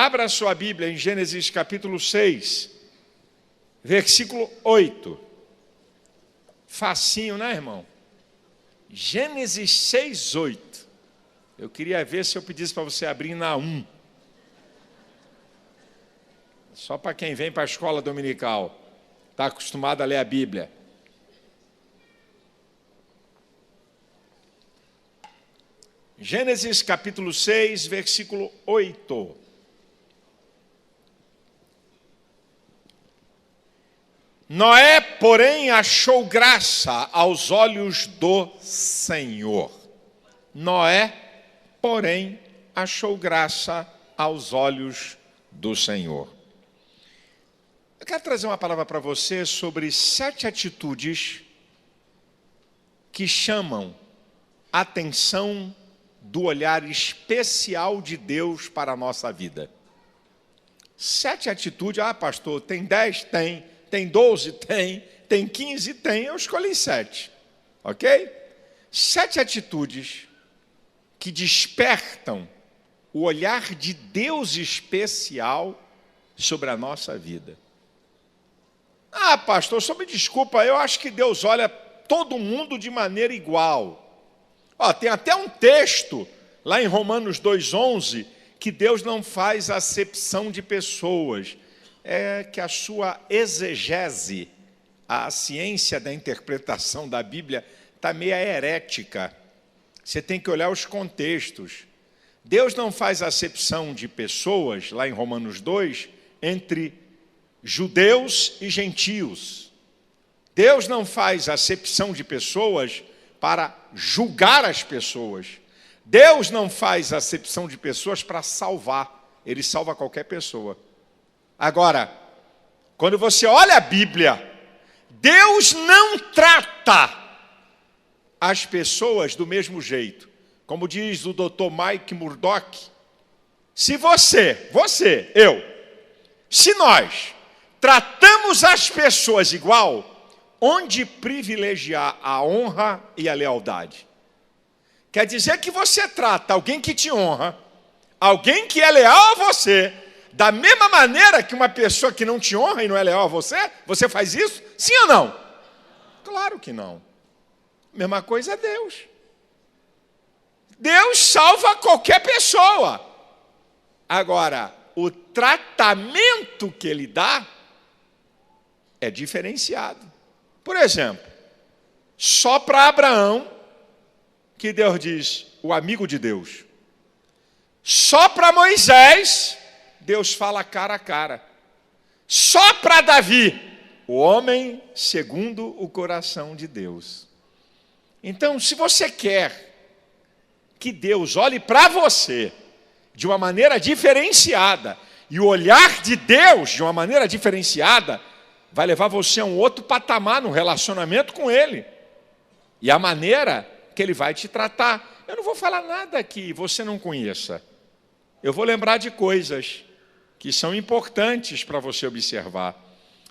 Abra sua Bíblia em Gênesis capítulo 6, versículo 8. Facinho, né, irmão? Gênesis 6, 8. Eu queria ver se eu pedisse para você abrir na 1. Só para quem vem para a escola dominical, está acostumado a ler a Bíblia. Gênesis capítulo 6, versículo 8. Noé, porém, achou graça aos olhos do Senhor. Noé, porém, achou graça aos olhos do Senhor. Eu quero trazer uma palavra para você sobre 7 atitudes que chamam a atenção do olhar especial de Deus para a nossa vida. 7 atitudes, pastor, tem 10? Tem 12? Tem 15? Tem, eu escolhi 7, ok? 7 atitudes que despertam o olhar de Deus especial sobre a nossa vida. Pastor, só me desculpa, eu acho que Deus olha todo mundo de maneira igual. Tem até um texto lá em Romanos 2,11 que Deus não faz acepção de pessoas. É que a sua exegese, a ciência da interpretação da Bíblia, está meio herética. Você tem que olhar os contextos. Deus não faz acepção de pessoas, lá em Romanos 2, entre judeus e gentios. Deus não faz acepção de pessoas para julgar as pessoas. Deus não faz acepção de pessoas para salvar. Ele salva qualquer pessoa. Agora, quando você olha a Bíblia, Deus não trata as pessoas do mesmo jeito. Como diz o Dr. Mike Murdock, se se nós tratamos as pessoas igual, onde privilegiar a honra e a lealdade? Quer dizer que você trata alguém que te honra, alguém que é leal a você, da mesma maneira que uma pessoa que não te honra e não é leal a você, você faz isso? Sim ou não? Claro que não. Mesma coisa é Deus. Deus salva qualquer pessoa. Agora, o tratamento que Ele dá é diferenciado. Por exemplo, só para Abraão, que Deus diz, o amigo de Deus. Só para Moisés, Deus fala cara a cara. Só para Davi, o homem segundo o coração de Deus. Então, se você quer que Deus olhe para você de uma maneira diferenciada, e o olhar de Deus de uma maneira diferenciada, vai levar você a um outro patamar no relacionamento com Ele. E a maneira que Ele vai te tratar. Eu não vou falar nada que você não conheça. Eu vou lembrar de coisas que são importantes para você observar.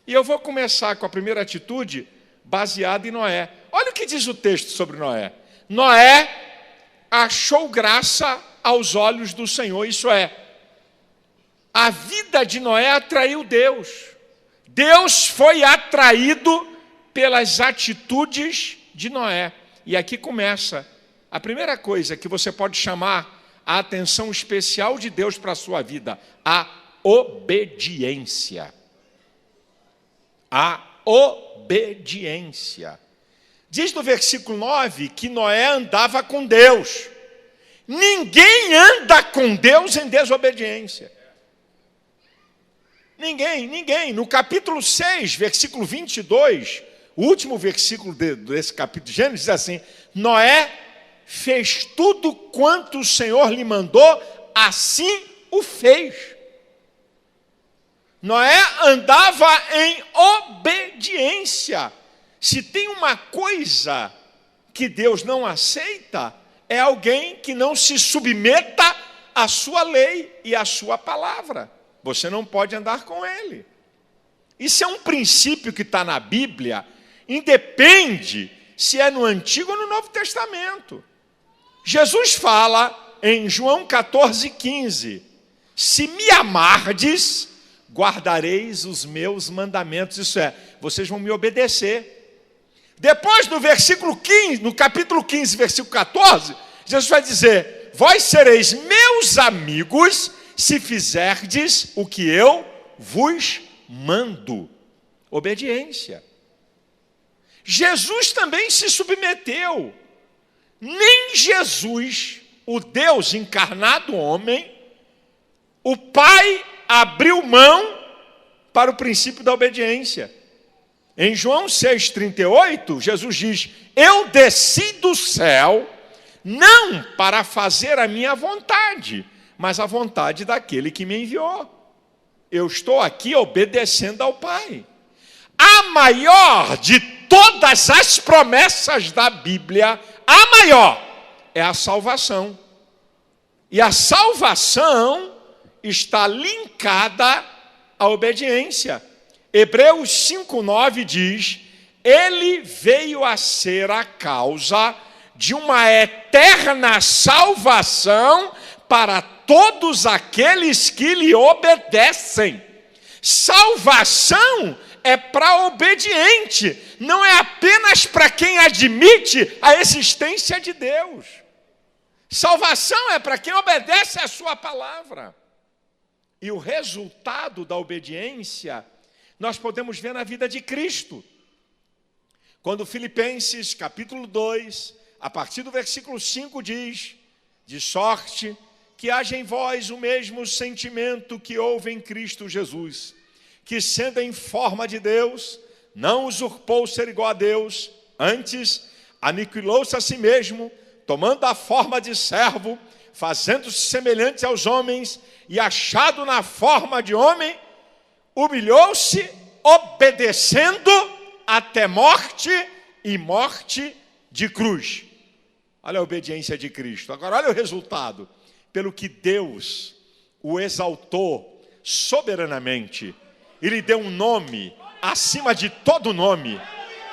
E eu vou começar com a primeira atitude baseada em Noé. Olha o que diz o texto sobre Noé. Noé achou graça aos olhos do Senhor. Isso é, a vida de Noé atraiu Deus. Deus foi atraído pelas atitudes de Noé. E aqui começa a primeira coisa que você pode chamar a atenção especial de Deus para a sua vida, a obediência. A obediência. Diz no versículo 9 que Noé andava com Deus. Ninguém anda com Deus em desobediência. Ninguém. No capítulo 6, versículo 22, o último versículo desse capítulo de Gênesis diz assim: Noé fez tudo quanto o Senhor lhe mandou, assim o fez. Noé andava em obediência. Se tem uma coisa que Deus não aceita, é alguém que não se submeta à sua lei e à sua palavra. Você não pode andar com ele. Isso é um princípio que está na Bíblia, independe se é no Antigo ou no Novo Testamento. Jesus fala em João 14,15, se me amardes, guardareis os meus mandamentos. Isso é, vocês vão me obedecer. Depois, no versículo 15, no capítulo 15, versículo 14, Jesus vai dizer: vós sereis meus amigos se fizerdes o que eu vos mando. Obediência. Jesus também se submeteu. Nem Jesus, o Deus encarnado homem, o Pai abriu mão para o princípio da obediência. Em João 6,38, Jesus diz: eu desci do céu, não para fazer a minha vontade, mas a vontade daquele que me enviou. Eu estou aqui obedecendo ao Pai. A maior de todas as promessas da Bíblia, a maior, é a salvação. E a salvação está linkada à obediência. Hebreus 5,9 diz: ele veio a ser a causa de uma eterna salvação para todos aqueles que lhe obedecem. Salvação é para obediente, não é apenas para quem admite a existência de Deus. Salvação é para quem obedece a sua palavra. E o resultado da obediência nós podemos ver na vida de Cristo. Quando Filipenses, capítulo 2, a partir do versículo 5 diz: de sorte que haja em vós o mesmo sentimento que houve em Cristo Jesus, que sendo em forma de Deus, não usurpou ser igual a Deus, antes aniquilou-se a si mesmo, tomando a forma de servo, fazendo-se semelhante aos homens, e achado na forma de homem, humilhou-se, obedecendo até morte, e morte de cruz. Olha a obediência de Cristo. Agora olha o resultado. Pelo que Deus o exaltou soberanamente, e lhe deu um nome acima de todo nome,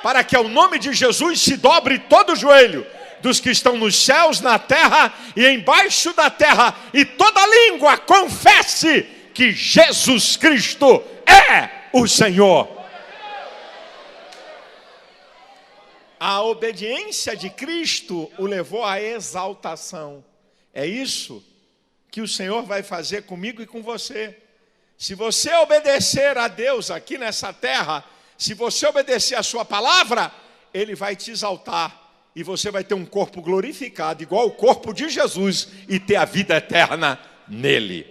para que ao nome de Jesus se dobre todo o joelho dos que estão nos céus, na terra e embaixo da terra, e toda língua confesse que Jesus Cristo é o Senhor. A obediência de Cristo o levou à exaltação. É isso que o Senhor vai fazer comigo e com você. Se você obedecer a Deus aqui nessa terra, se você obedecer a sua palavra, Ele vai te exaltar. E você vai ter um corpo glorificado, igual o corpo de Jesus, e ter a vida eterna nele.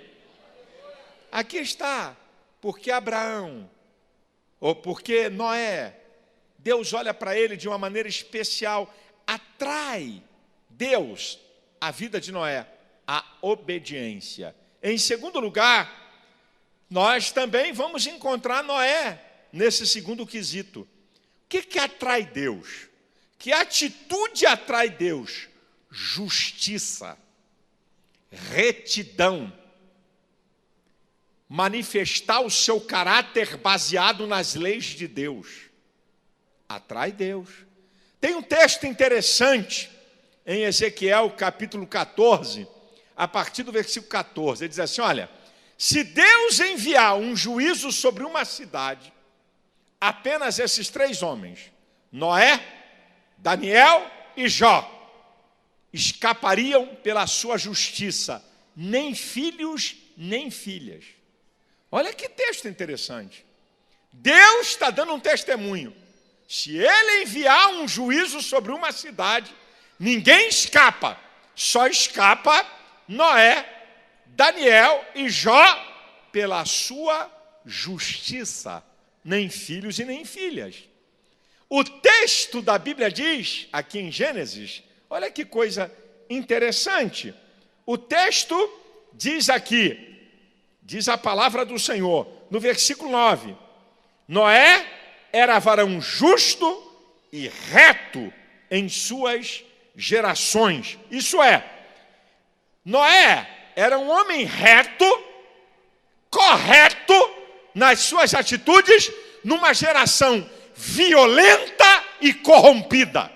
Aqui está, porque Abraão, ou porque Noé, Deus olha para ele de uma maneira especial, atrai Deus a vida de Noé, a obediência. Em segundo lugar, nós também vamos encontrar Noé nesse segundo quesito. O que atrai Deus? Que atitude atrai Deus? Justiça, retidão, manifestar o seu caráter baseado nas leis de Deus. Atrai Deus. Tem um texto interessante em Ezequiel capítulo 14, a partir do versículo 14, ele diz assim: olha, se Deus enviar um juízo sobre uma cidade, apenas esses três homens, Noé, Daniel e Jó, escapariam pela sua justiça, nem filhos nem filhas. Olha que texto interessante. Deus está dando um testemunho. Se Ele enviar um juízo sobre uma cidade, ninguém escapa, só escapa Noé, Daniel e Jó pela sua justiça, nem filhos e nem filhas. O texto da Bíblia diz, aqui em Gênesis, olha que coisa interessante. O texto diz aqui, diz a palavra do Senhor, no versículo 9: Noé era varão justo e reto em suas gerações. Isso é, Noé era um homem reto, correto nas suas atitudes, numa geração violenta e corrompida.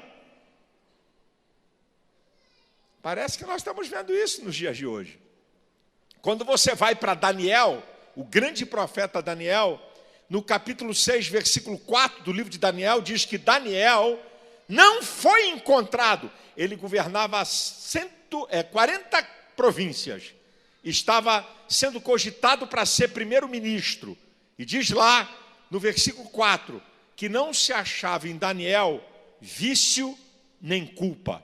Parece que nós estamos vendo isso nos dias de hoje. Quando você vai para Daniel, o grande profeta Daniel, no capítulo 6, versículo 4 do livro de Daniel, diz que Daniel não foi encontrado. Ele governava 40 províncias. Estava sendo cogitado para ser primeiro-ministro. E diz lá, no versículo 4, que não se achava em Daniel vício nem culpa.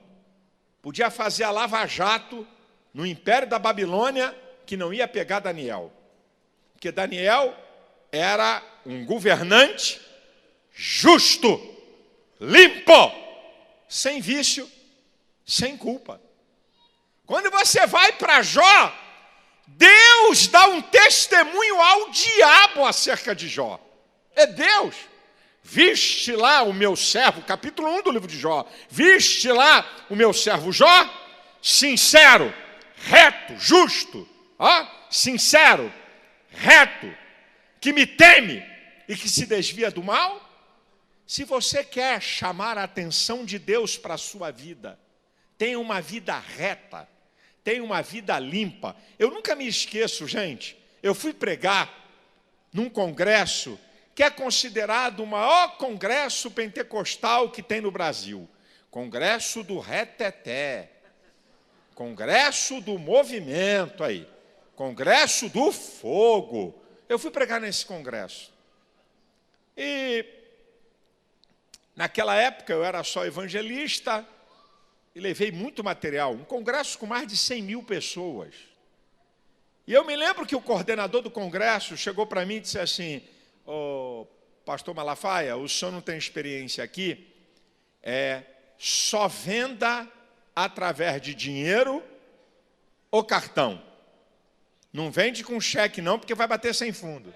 Podia fazer a lava-jato no império da Babilônia, que não ia pegar Daniel. Porque Daniel era um governante justo, limpo, sem vício, sem culpa. Quando você vai para Jó, Deus dá um testemunho ao diabo acerca de Jó. É Deus. Viste lá o meu servo, capítulo 1 do livro de Jó. Viste lá o meu servo Jó, sincero, reto, justo, sincero, reto, que me teme e que se desvia do mal. Se você quer chamar a atenção de Deus para a sua vida, tenha uma vida reta, tenha uma vida limpa. Eu nunca me esqueço, gente, eu fui pregar num congresso que é considerado o maior congresso pentecostal que tem no Brasil. Congresso do Reteté, Congresso do Movimento aí, Congresso do Fogo. Eu fui pregar nesse congresso. E naquela época eu era só evangelista e levei muito material. Um congresso com mais de 100 mil pessoas. E eu me lembro que o coordenador do congresso chegou para mim e disse assim: pastor Malafaia, o senhor não tem experiência aqui, só venda através de dinheiro ou cartão. Não vende com cheque não, porque vai bater sem fundo.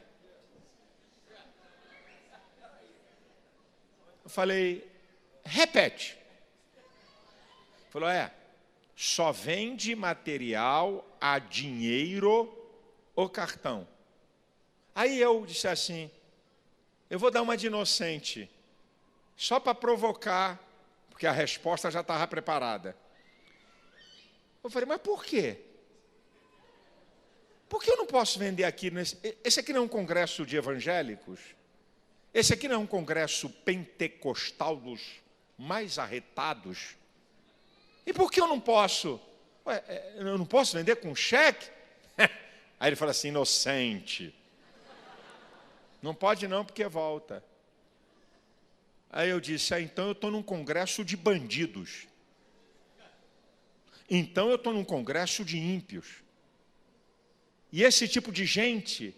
Eu falei, repete. Ele falou, só vende material a dinheiro ou cartão. Aí eu disse assim, eu vou dar uma de inocente, só para provocar, porque a resposta já estava preparada. Eu falei, mas por quê? Por que eu não posso vender aqui? Esse aqui não é um congresso de evangélicos? Esse aqui não é um congresso pentecostal dos mais arretados? E por que eu não posso? Eu não posso vender com cheque? Aí ele falou assim, inocente. Não pode não, porque volta. Aí eu disse, então eu estou num congresso de bandidos. Então eu estou num congresso de ímpios. E esse tipo de gente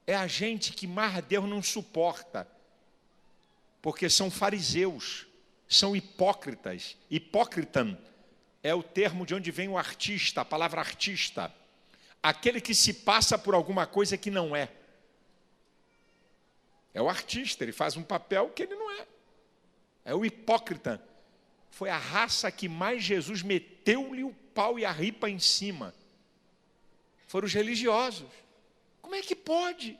é a gente que mais Deus não suporta. Porque são fariseus, são hipócritas. Hipócritan é o termo de onde vem o artista, a palavra artista. Aquele que se passa por alguma coisa que não é. É o artista, ele faz um papel que ele não é. É o hipócrita. Foi a raça que mais Jesus meteu-lhe o pau e a ripa em cima. Foram os religiosos. Como é que pode?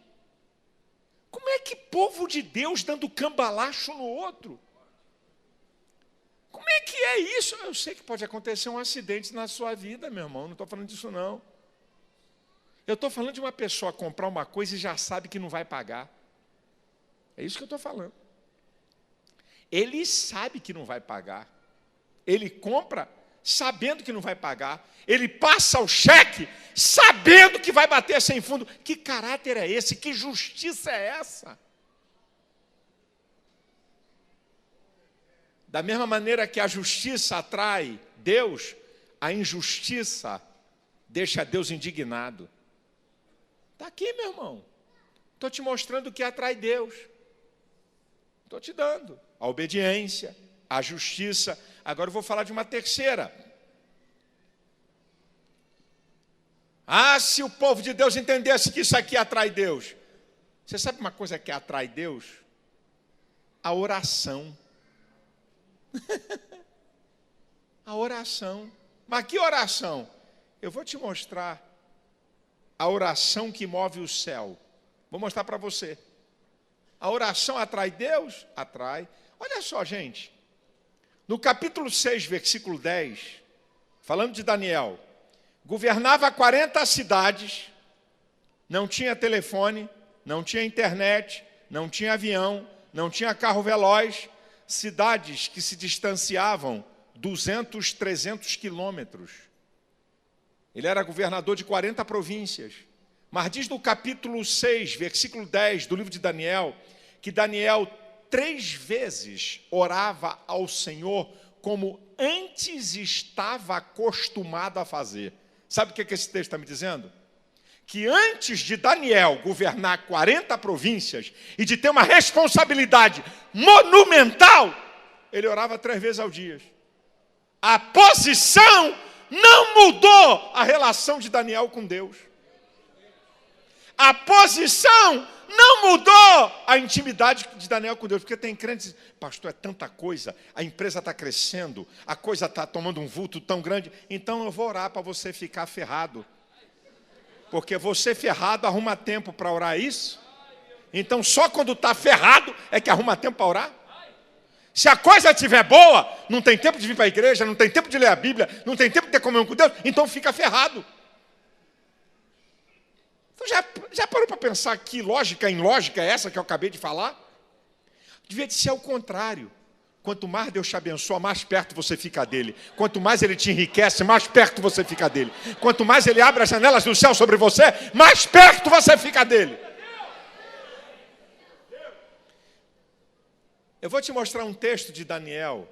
Como é que povo de Deus dando cambalacho no outro? Como é que é isso? Eu sei que pode acontecer um acidente na sua vida, meu irmão. Não estou falando disso, não. Eu estou falando de uma pessoa comprar uma coisa e já sabe que não vai pagar. É isso que eu estou falando. Ele sabe que não vai pagar. Ele compra sabendo que não vai pagar. Ele passa o cheque sabendo que vai bater sem fundo. Que caráter é esse? Que justiça é essa? Da mesma maneira que a justiça atrai Deus, a injustiça deixa Deus indignado. Está aqui, meu irmão. Estou te mostrando o que atrai Deus. Estou te dando a obediência, a justiça. Agora eu vou falar de uma terceira. Se o povo de Deus entendesse que isso aqui atrai Deus. Você sabe uma coisa que atrai Deus? A oração. A oração. Mas que oração? Eu vou te mostrar a oração que move o céu. Vou mostrar para você. A oração atrai Deus? Atrai. Olha só, gente. No capítulo 6, versículo 10, falando de Daniel, governava 40 cidades, não tinha telefone, não tinha internet, não tinha avião, não tinha carro veloz, cidades que se distanciavam 200, 300 quilômetros. Ele era governador de 40 províncias. Mas diz no capítulo 6, versículo 10 do livro de Daniel, que Daniel 3 vezes orava ao Senhor como antes estava acostumado a fazer. Sabe o que esse texto está me dizendo? Que antes de Daniel governar 40 províncias e de ter uma responsabilidade monumental, ele orava 3 vezes ao dia. A posição não mudou a relação de Daniel com Deus. A posição não mudou a intimidade de Daniel com Deus. Porque tem crentes que dizem, pastor, é tanta coisa, a empresa está crescendo, a coisa está tomando um vulto tão grande, então eu vou orar para você ficar ferrado. Porque você ferrado arruma tempo para orar isso? Então só quando está ferrado é que arruma tempo para orar? Se a coisa estiver boa, não tem tempo de vir para a igreja, não tem tempo de ler a Bíblia, não tem tempo de ter comunhão com Deus, então fica ferrado. Então já parou para pensar que lógica é essa que eu acabei de falar? Devia de ser ao contrário. Quanto mais Deus te abençoa, mais perto você fica dele. Quanto mais ele te enriquece, mais perto você fica dele. Quanto mais ele abre as janelas do céu sobre você, mais perto você fica dele. Eu vou te mostrar um texto de Daniel.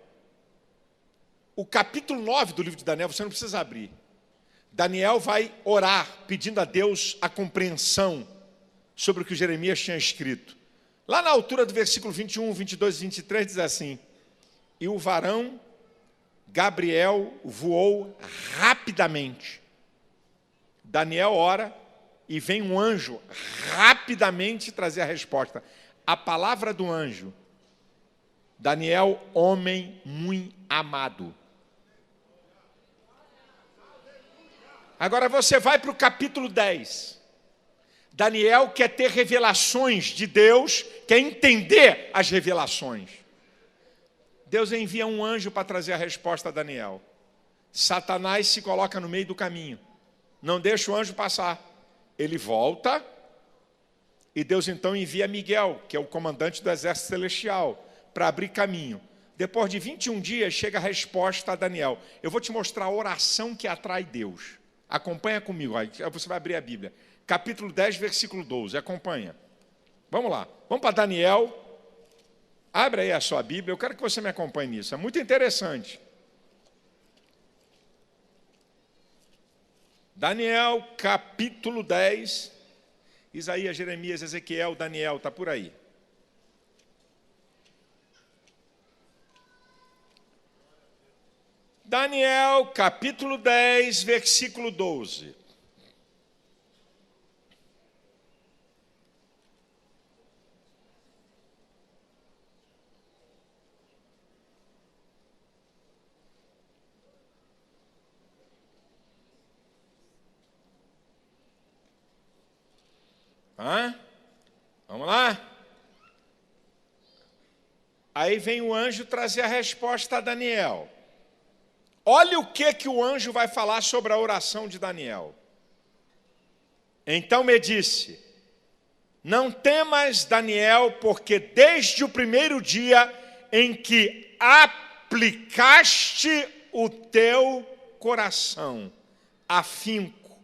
O capítulo 9 do livro de Daniel, você não precisa abrir. Daniel vai orar, pedindo a Deus a compreensão sobre o que Jeremias tinha escrito. Lá na altura do versículo 21, 22 e 23, diz assim: e o varão Gabriel voou rapidamente. Daniel ora e vem um anjo rapidamente trazer a resposta. A palavra do anjo: Daniel, homem muito amado. Agora você vai para o capítulo 10. Daniel quer ter revelações de Deus, quer entender as revelações. Deus envia um anjo para trazer a resposta a Daniel. Satanás se coloca no meio do caminho, não deixa o anjo passar. Ele volta e Deus então envia Miguel, que é o comandante do exército celestial, para abrir caminho. Depois de 21 dias chega a resposta a Daniel. Eu vou te mostrar a oração que atrai Deus. Acompanha comigo, aí você vai abrir a Bíblia. Capítulo 10, versículo 12, acompanha. Vamos lá, vamos para Daniel. Abre aí a sua Bíblia, eu quero que você me acompanhe nisso, é muito interessante. Daniel, capítulo 10, Isaías, Jeremias, Ezequiel, Daniel, está por aí. Daniel, capítulo 10, versículo 12. Vamos lá? Aí vem o anjo trazer a resposta a Daniel. Olha o que o anjo vai falar sobre a oração de Daniel. Então me disse: não temas, Daniel, porque desde o primeiro dia em que aplicaste o teu coração, afinco,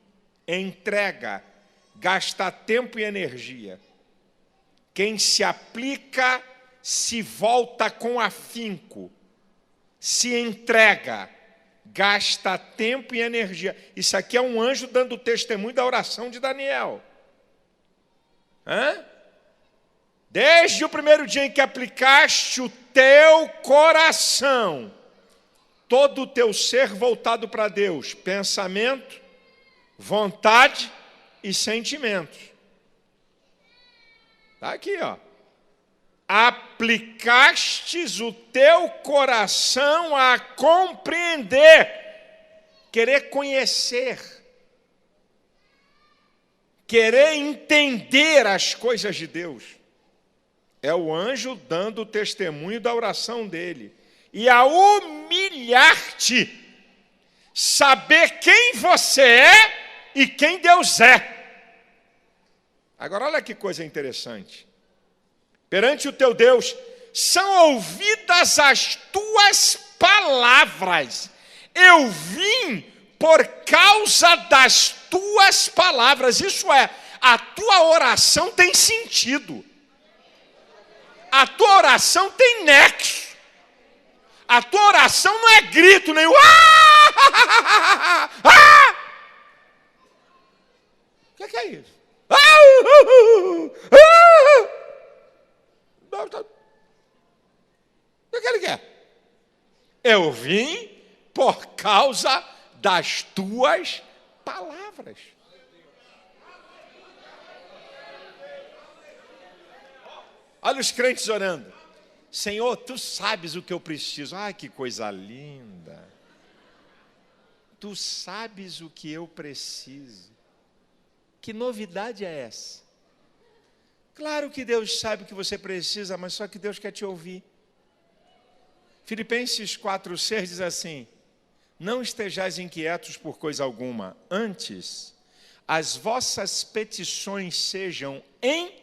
entrega, gasta tempo e energia. Quem se aplica se volta com afinco, se entrega, gasta tempo e energia. Isso aqui é um anjo dando testemunho da oração de Daniel. Desde o primeiro dia em que aplicaste o teu coração, todo o teu ser voltado para Deus, pensamento, vontade e sentimentos. Está aqui, ó. Aplicastes o teu coração a compreender, querer conhecer, querer entender as coisas de Deus. É o anjo dando o testemunho da oração dele. E a humilhar-te, saber quem você é e quem Deus é. Agora olha que coisa interessante. Perante o teu Deus são ouvidas as tuas palavras. Eu vim por causa das tuas palavras. Isso é, a tua oração tem sentido. A tua oração tem nexo. A tua oração não é grito, nem o O que é isso? O que ele quer? Eu vim por causa das tuas palavras. Olha os crentes orando. Senhor, tu sabes o que eu preciso. Ai, que coisa linda. Tu sabes o que eu preciso. Que novidade é essa? Claro que Deus sabe o que você precisa, mas só que Deus quer te ouvir. Filipenses 4:6 diz assim: não estejais inquietos por coisa alguma, antes as vossas petições sejam em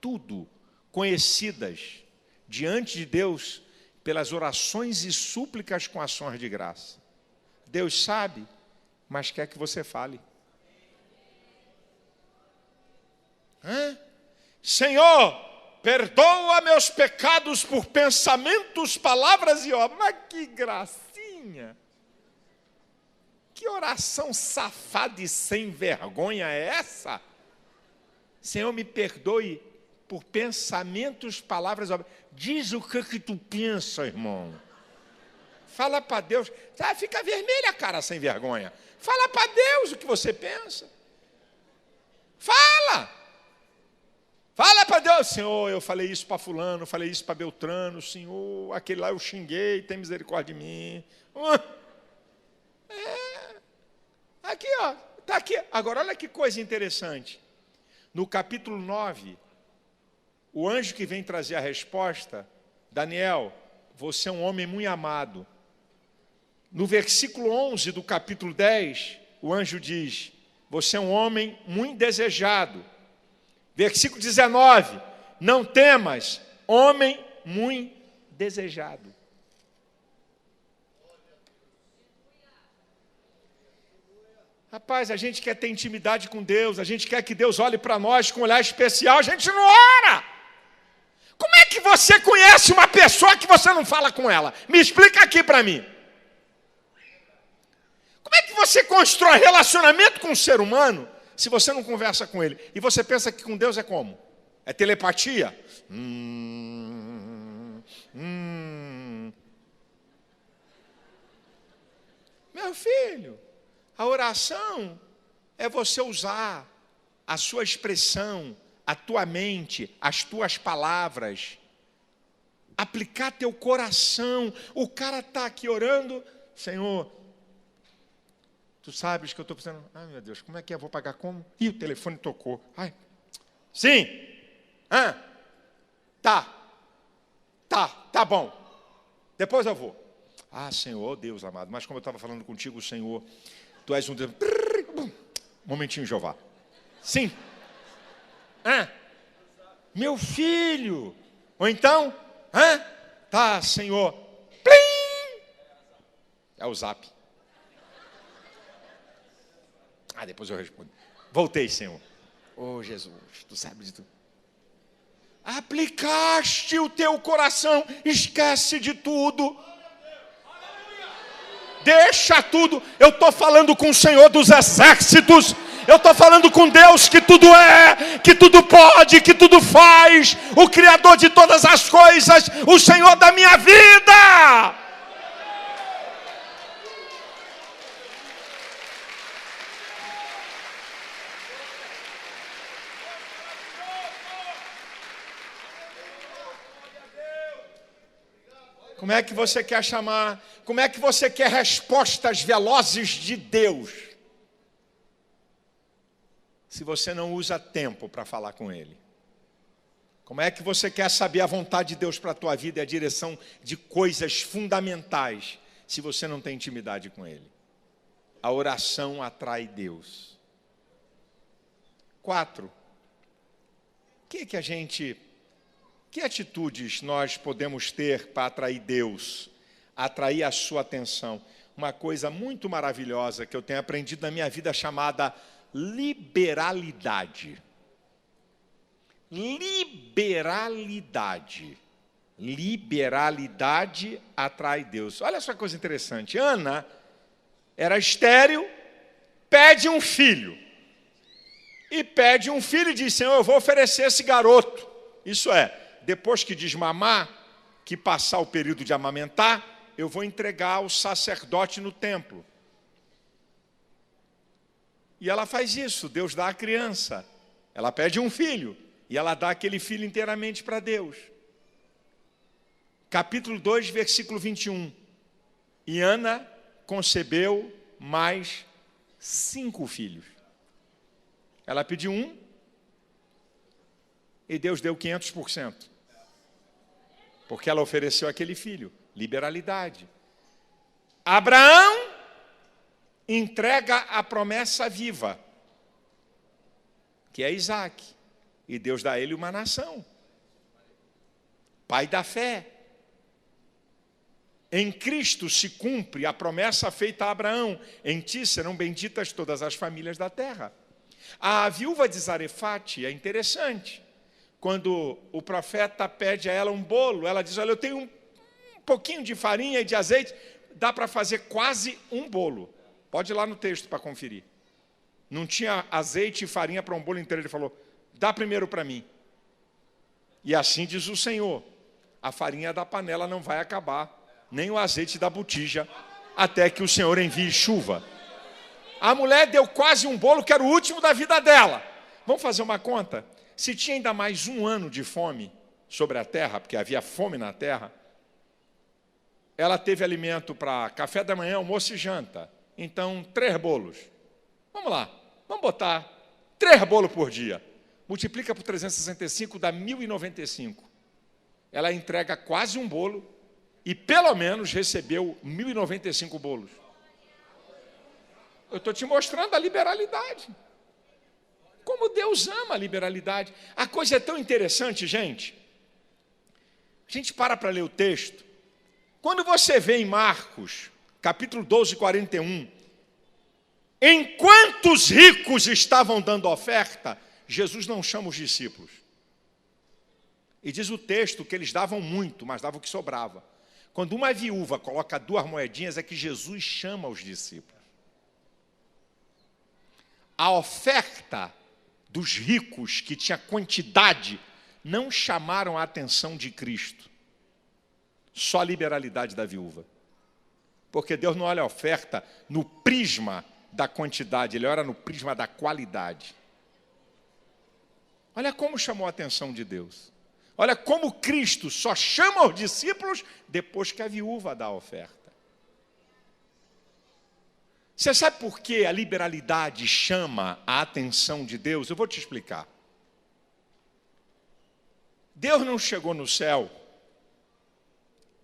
tudo conhecidas diante de Deus pelas orações e súplicas com ações de graça. Deus sabe, mas quer que você fale. Senhor, perdoa meus pecados por pensamentos, palavras e obras. Mas que gracinha! Que oração safada e sem vergonha é essa? Senhor, me perdoe por pensamentos, palavras e obras. Diz o que tu pensa, irmão. Fala para Deus. Fica vermelha a cara sem vergonha. Fala para Deus o que você pensa. Fala. Fala para Deus, Senhor, eu falei isso para fulano, falei isso para Beltrano, Senhor, aquele lá eu xinguei, tem misericórdia de mim. Aqui, ó, está aqui. Agora, olha que coisa interessante. No capítulo 9, o anjo que vem trazer a resposta, Daniel, você é um homem muito amado. No versículo 11 do capítulo 10, o anjo diz, você é um homem muito desejado. Versículo 19, não temas, homem muito desejado. Rapaz, a gente quer ter intimidade com Deus, a gente quer que Deus olhe para nós com um olhar especial, a gente não ora. Como é que você conhece uma pessoa que você não fala com ela? Me explica aqui para mim. Como é que você constrói relacionamento com um ser humano se você não conversa com ele? E você pensa que com Deus é como? É telepatia? Meu filho, a oração é você usar a sua expressão, a tua mente, as tuas palavras, aplicar teu coração. O cara está aqui orando, Senhor, tu sabes que eu estou pensando, ai meu Deus, como é que eu vou pagar como? Ih, o telefone tocou. Ai. Sim. Tá bom. Depois eu vou. Ah, Senhor, Deus amado, mas como eu estava falando contigo, Senhor, tu és um Deus. Momentinho, Jeová. Sim. Meu filho. Ou então, tá, Senhor. Plim! É o zap. Depois eu respondo. Voltei, Senhor. Jesus, tu sabes de tudo. Aplicaste o teu coração, esquece de tudo. Deixa tudo. Eu estou falando com o Senhor dos exércitos. Eu estou falando com Deus que tudo é, que tudo pode, que tudo faz. O Criador de todas as coisas, o Senhor da minha vida. Como é que você quer chamar? Como é que você quer respostas velozes de Deus? Se você não usa tempo para falar com Ele. Como é que você quer saber a vontade de Deus para a tua vida e a direção de coisas fundamentais, se você não tem intimidade com Ele? A oração atrai Deus. 4. Que atitudes nós podemos ter para atrair Deus, atrair a sua atenção? Uma coisa muito maravilhosa que eu tenho aprendido na minha vida chamada liberalidade. Liberalidade. Liberalidade atrai Deus. Olha só que coisa interessante. Ana era estéril, pede um filho. E pede um filho e diz: Senhor, eu vou oferecer esse garoto. Isso é, depois que desmamar, que passar o período de amamentar, eu vou entregar ao sacerdote no templo. E ela faz isso, Deus dá a criança. Ela pede um filho, e ela dá aquele filho inteiramente para Deus. Capítulo 2, versículo 21. E Ana concebeu mais 5 filhos. Ela pediu um, e Deus deu 500%. Porque ela ofereceu aquele filho. Liberalidade. Abraão entrega a promessa viva, que é Isaac. E Deus dá a ele uma nação. Pai da fé. Em Cristo se cumpre a promessa feita a Abraão: em ti serão benditas todas as famílias da terra. A viúva de Zarefate é interessante. Quando o profeta pede a ela um bolo, ela diz: olha, eu tenho um pouquinho de farinha e de azeite, dá para fazer quase um bolo. Pode ir lá no texto para conferir. Não tinha azeite e farinha para um bolo inteiro. Ele falou: dá primeiro para mim. E assim diz o Senhor: a farinha da panela não vai acabar, nem o azeite da botija, até que o Senhor envie chuva. A mulher deu quase um bolo, que era o último da vida dela. Vamos fazer uma conta? Se tinha ainda mais 1 ano de fome sobre a terra, porque havia fome na terra, ela teve alimento para café da manhã, almoço e janta. Então, 3 bolos. Vamos lá, vamos botar 3 bolos por dia. Multiplica por 365, dá 1.095. Ela entrega quase um bolo e pelo menos recebeu 1.095 bolos. Eu estou te mostrando a liberalidade. Como Deus ama a liberalidade. A coisa é tão interessante, gente. A gente para ler o texto. Quando você vê em Marcos, capítulo 12, 41, enquanto os ricos estavam dando oferta, Jesus não chama os discípulos. E diz o texto que eles davam muito, mas davam o que sobrava. Quando uma viúva coloca 2 moedinhas, é que Jesus chama os discípulos. A oferta dos ricos, que tinha quantidade, não chamaram a atenção de Cristo. Só a liberalidade da viúva. Porque Deus não olha a oferta no prisma da quantidade, Ele olha no prisma da qualidade. Olha como chamou a atenção de Deus. Olha como Cristo só chama os discípulos depois que a viúva dá a oferta. Você sabe por que a liberalidade chama a atenção de Deus? Eu vou te explicar. Deus não chegou no céu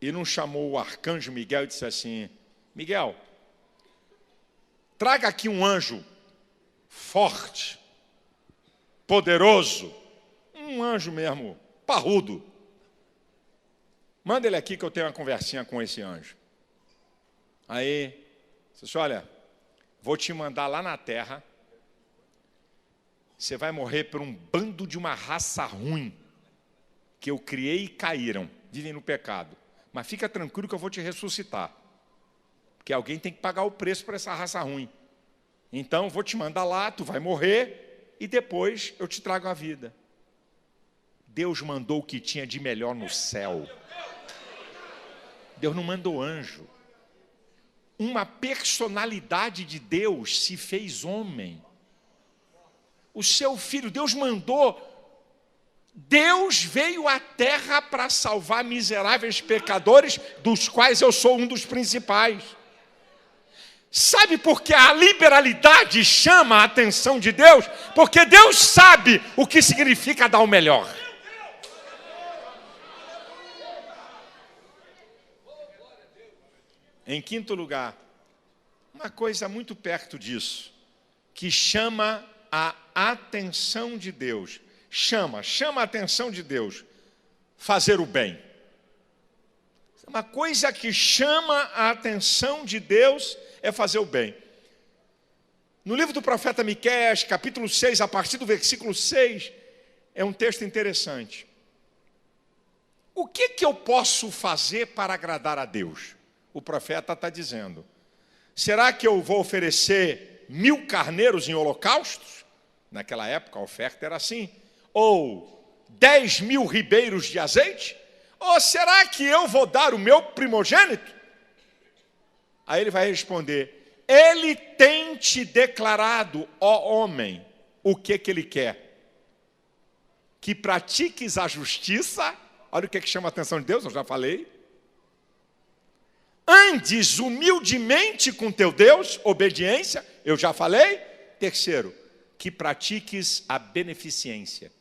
e não chamou o arcanjo Miguel e disse assim: Miguel, traga aqui um anjo forte, poderoso, um anjo mesmo, parrudo. Manda ele aqui que eu tenho uma conversinha com esse anjo. Aí, você disse: olha, vou te mandar lá na terra, você vai morrer por um bando de uma raça ruim, que eu criei e caíram, vivem no pecado. Mas fica tranquilo que eu vou te ressuscitar, porque alguém tem que pagar o preço por essa raça ruim. Então, vou te mandar lá, tu vai morrer, e depois eu te trago a vida. Deus mandou o que tinha de melhor no céu. Deus não mandou anjo. Uma personalidade de Deus se fez homem. O seu filho, Deus mandou. Deus veio à terra para salvar miseráveis pecadores, dos quais eu sou um dos principais. Sabe por que a liberalidade chama a atenção de Deus? Porque Deus sabe o que significa dar o melhor. Em quinto lugar, uma coisa muito perto disso, que chama a atenção de Deus. Chama a atenção de Deus. Fazer o bem. Uma coisa que chama a atenção de Deus é fazer o bem. No livro do profeta Miqueias, capítulo 6, a partir do versículo 6, é um texto interessante. O que eu posso fazer para agradar a Deus? O profeta está dizendo. Será que eu vou oferecer 1000 carneiros em holocaustos? Naquela época a oferta era assim. Ou 10.000 ribeiros de azeite? Ou será que eu vou dar o meu primogênito? Aí ele vai responder, ele tem te declarado, ó homem, o que ele quer? Que pratiques a justiça. Olha o que chama a atenção de Deus, eu já falei. Andes humildemente com teu Deus, obediência, eu já falei. Terceiro, que pratiques a beneficência.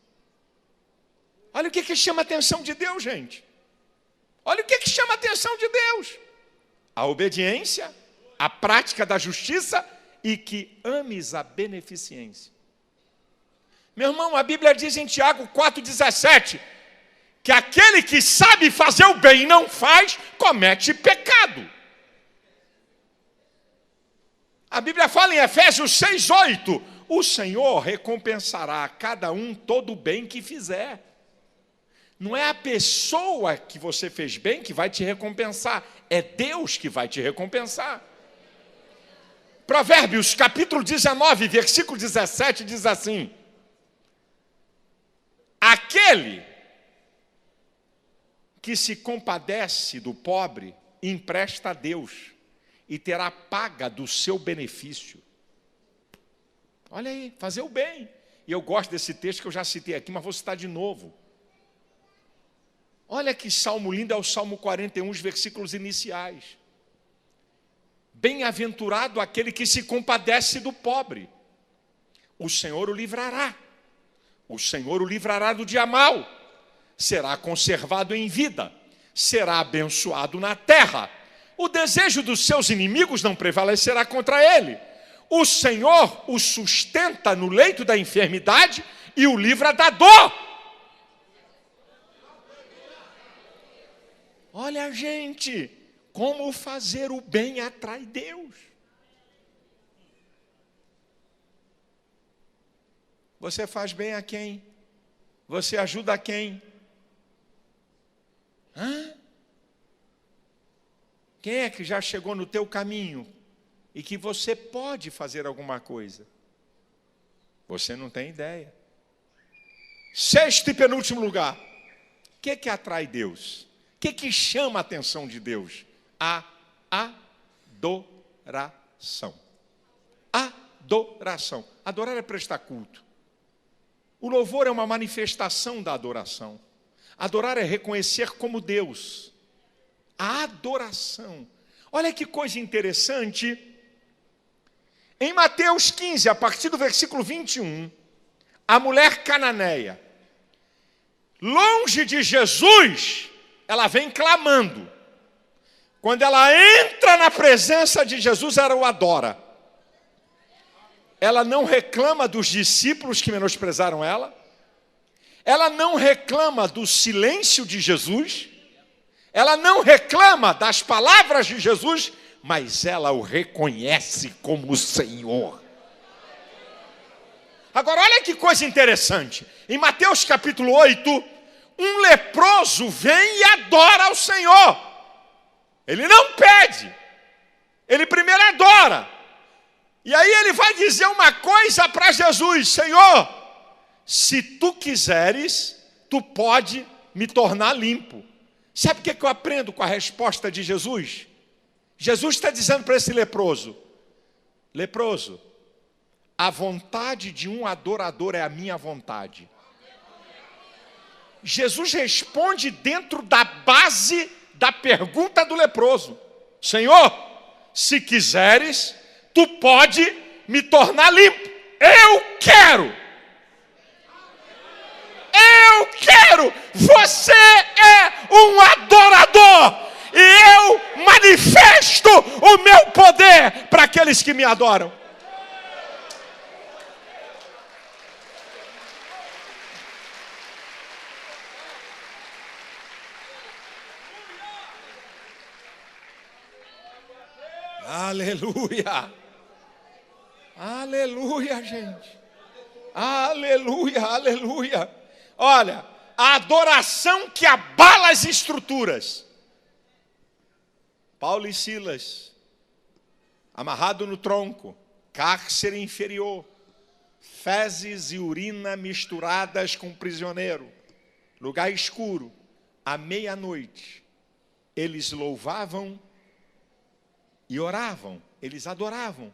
Olha o que chama a atenção de Deus, gente. Olha o que chama a atenção de Deus. A obediência, a prática da justiça e que ames a beneficência. Meu irmão, a Bíblia diz em Tiago 4,17 que aquele que sabe fazer o bem e não faz, comete pecado. A Bíblia fala em Efésios 6,8, o Senhor recompensará a cada um todo o bem que fizer. Não é a pessoa que você fez bem que vai te recompensar, é Deus que vai te recompensar. Provérbios, capítulo 19, versículo 17, diz assim, aquele que se compadece do pobre, empresta a Deus e terá paga do seu benefício. Olha aí, fazer o bem. E eu gosto desse texto que eu já citei aqui, mas vou citar de novo. Olha que salmo lindo, é o Salmo 41, os versículos iniciais. Bem-aventurado aquele que se compadece do pobre. O Senhor o livrará. O Senhor o livrará do dia mau. Será conservado em vida. Será abençoado na terra. O desejo dos seus inimigos não prevalecerá contra ele. O Senhor o sustenta no leito da enfermidade e o livra da dor. Olha, gente, como fazer o bem atrai Deus. Você faz bem a quem? Você ajuda a quem? Quem é que já chegou no teu caminho e que você pode fazer alguma coisa? Você não tem ideia. Sexto e penúltimo lugar. O que atrai Deus? O que chama a atenção de Deus? A adoração. Adoração. Adorar é prestar culto. O louvor é uma manifestação da adoração. Adorar é reconhecer como Deus. A adoração. Olha que coisa interessante. Em Mateus 15, a partir do versículo 21, a mulher cananeia, longe de Jesus, ela vem clamando. Quando ela entra na presença de Jesus, ela o adora. Ela não reclama dos discípulos que menosprezaram ela. Ela não reclama do silêncio de Jesus. Ela não reclama das palavras de Jesus, mas ela o reconhece como o Senhor. Agora, olha que coisa interessante. Em Mateus capítulo 8, um leproso vem e adora ao Senhor. Ele não pede. Ele primeiro adora. E aí ele vai dizer uma coisa para Jesus: Senhor, se tu quiseres, tu pode me tornar limpo. Sabe o que eu aprendo com a resposta de Jesus? Jesus está dizendo para esse leproso: leproso, a vontade de um adorador é a minha vontade. Jesus responde dentro da base da pergunta do leproso: Senhor, se quiseres, tu pode me tornar limpo. Eu quero. Eu quero. Você é um adorador. E eu manifesto manifesto o meu poder para aqueles que me adoram. Aleluia! Aleluia, gente! Aleluia, aleluia! Olha, a adoração que abala as estruturas. Paulo e Silas, amarrado no tronco, cárcere inferior, fezes e urina misturadas com o prisioneiro, lugar escuro, à meia-noite, eles louvavam e oravam, eles adoravam,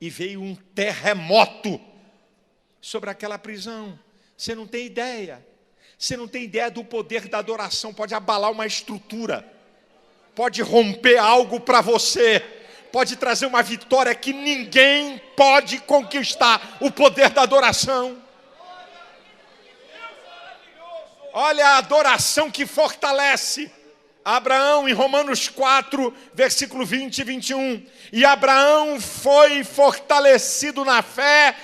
e veio um terremoto sobre aquela prisão. Você não tem ideia, do poder da adoração, pode abalar uma estrutura, pode romper algo para você, pode trazer uma vitória que ninguém pode conquistar, o poder da adoração. Olha a adoração que fortalece. Abraão, em Romanos 4, versículo 20 e 21. E Abraão foi fortalecido na fé,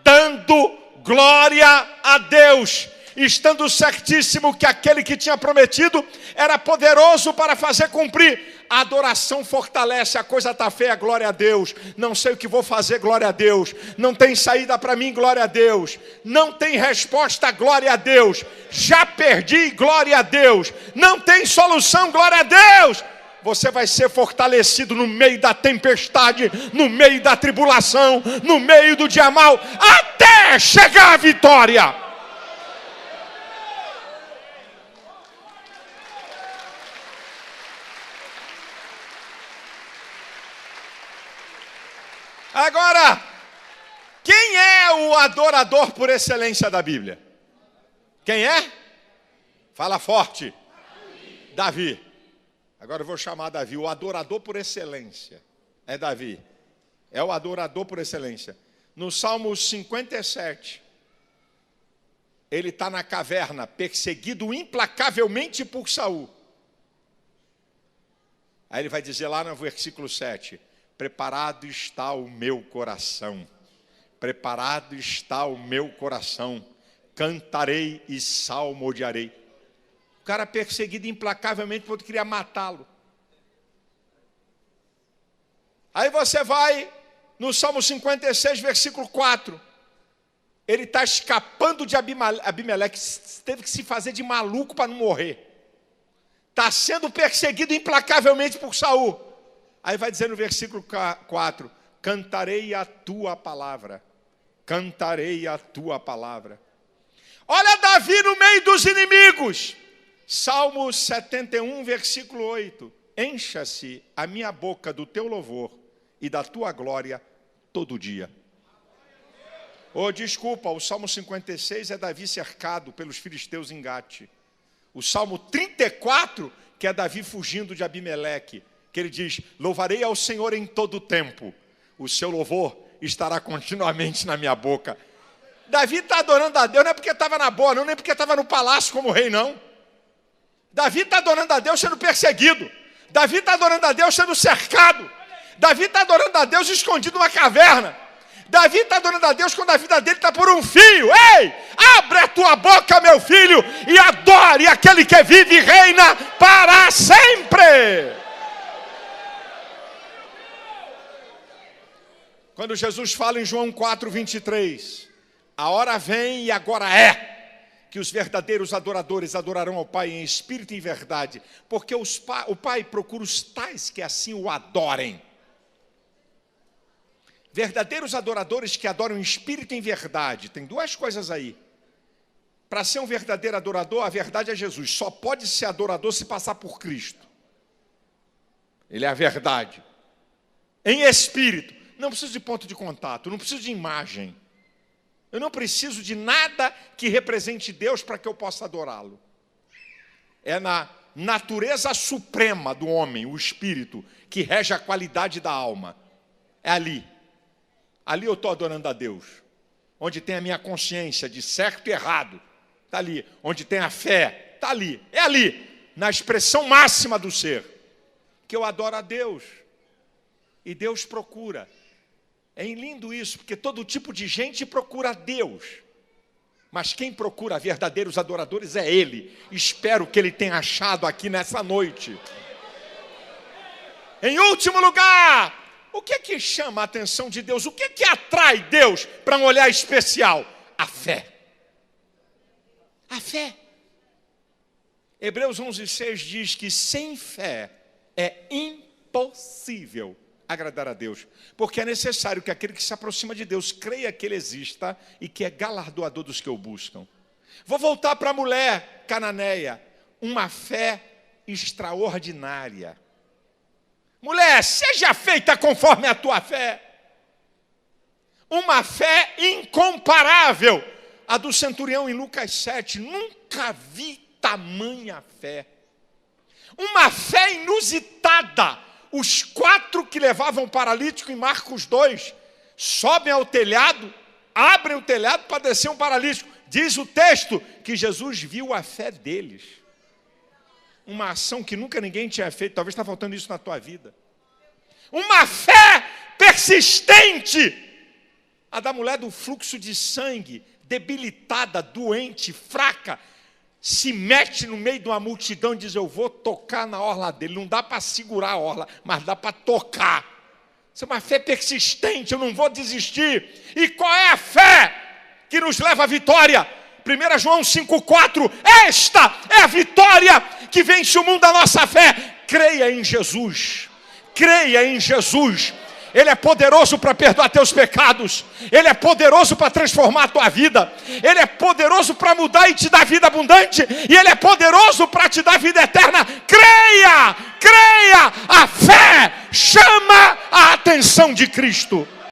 dando glória a Deus, estando certíssimo que aquele que tinha prometido era poderoso para fazer cumprir. A adoração fortalece, a coisa está feia, glória a Deus. Não sei o que vou fazer, glória a Deus. Não tem saída para mim, glória a Deus. Não tem resposta, glória a Deus. Já perdi, glória a Deus. Não tem solução, glória a Deus. Você vai ser fortalecido no meio da tempestade, no meio da tribulação, no meio do dia mau, até chegar à vitória. Agora, quem é o adorador por excelência da Bíblia? Quem é? Fala forte. Davi. Agora eu vou chamar Davi. O adorador por excelência é Davi. É o adorador por excelência. No Salmo 57, ele está na caverna, perseguido implacavelmente por Saul. Aí ele vai dizer lá no versículo 7... Preparado está o meu coração, preparado está o meu coração, cantarei e salmodiarei. O cara perseguido implacavelmente, porque queria matá-lo. Aí você vai no Salmo 56, versículo 4. Ele está escapando de Abimeleque, teve que se fazer de maluco para não morrer. Está sendo perseguido implacavelmente por Saul. Aí vai dizer no versículo 4, cantarei a tua palavra, cantarei a tua palavra. Olha Davi no meio dos inimigos. Salmo 71, versículo 8. Encha-se a minha boca do teu louvor e da tua glória todo dia. Desculpa, o Salmo 56 é Davi cercado pelos filisteus em Gate. O Salmo 34, que é Davi fugindo de Abimeleque, que ele diz, louvarei ao Senhor em todo o tempo, o seu louvor estará continuamente na minha boca. Davi está adorando a Deus, não é porque estava na boa, não, nem porque estava no palácio como rei, não. Davi está adorando a Deus sendo perseguido. Davi está adorando a Deus sendo cercado. Davi está adorando a Deus escondido numa caverna. Davi está adorando a Deus quando a vida dele está por um fio. Ei, abre a tua boca, meu filho, e adore aquele que vive e reina para sempre. Quando Jesus fala em João 4, 23, a hora vem e agora é, que os verdadeiros adoradores adorarão ao Pai em espírito e em verdade, porque o Pai procura os tais que assim o adorem. Verdadeiros adoradores que adoram em espírito e em verdade, tem duas coisas aí. Para ser um verdadeiro adorador, a verdade é Jesus, só pode ser adorador se passar por Cristo. Ele é a verdade. Em espírito. Não preciso de ponto de contato, não preciso de imagem. Eu não preciso de nada que represente Deus para que eu possa adorá-lo. É na natureza suprema do homem, o espírito, que rege a qualidade da alma. É ali. Ali eu estou adorando a Deus. Onde tem a minha consciência de certo e errado, está ali. Onde tem a fé, está ali. É ali, na expressão máxima do ser. porque eu adoro a Deus. E Deus procura. É lindo isso, porque todo tipo de gente procura a Deus. Mas quem procura verdadeiros adoradores é Ele. Espero que Ele tenha achado aqui nessa noite. Em último lugar, o que é que chama a atenção de Deus? O que é que atrai Deus para um olhar especial? A fé. A fé. Hebreus 11:6 diz que sem fé é impossível agradar a Deus, porque é necessário que aquele que se aproxima de Deus creia que Ele exista e que é galardoador dos que o buscam. Vou voltar para a mulher cananeia, uma fé extraordinária. Mulher, seja feita conforme a tua fé. Uma fé incomparável. A do centurião em Lucas 7, nunca vi tamanha fé. Uma fé inusitada. Os 4 que levavam o paralítico em Marcos 2, sobem ao telhado, abrem o telhado para descer um paralítico. Diz o texto que Jesus viu a fé deles. Uma ação que nunca ninguém tinha feito, talvez está faltando isso na tua vida. Uma fé persistente. A da mulher do fluxo de sangue, debilitada, doente, fraca, se mete no meio de uma multidão e diz, eu vou tocar na orla dele. Não dá para segurar a orla, mas dá para tocar. Isso é uma fé persistente, eu não vou desistir. E qual é a fé que nos leva à vitória? 1 João 5,4, esta é a vitória que vence o mundo da nossa fé. Creia em Jesus, creia em Jesus. Ele é poderoso para perdoar teus pecados. Ele é poderoso para transformar a tua vida. Ele é poderoso para mudar e te dar vida abundante. E Ele é poderoso para te dar vida eterna. Creia, creia. A fé chama a atenção de Cristo.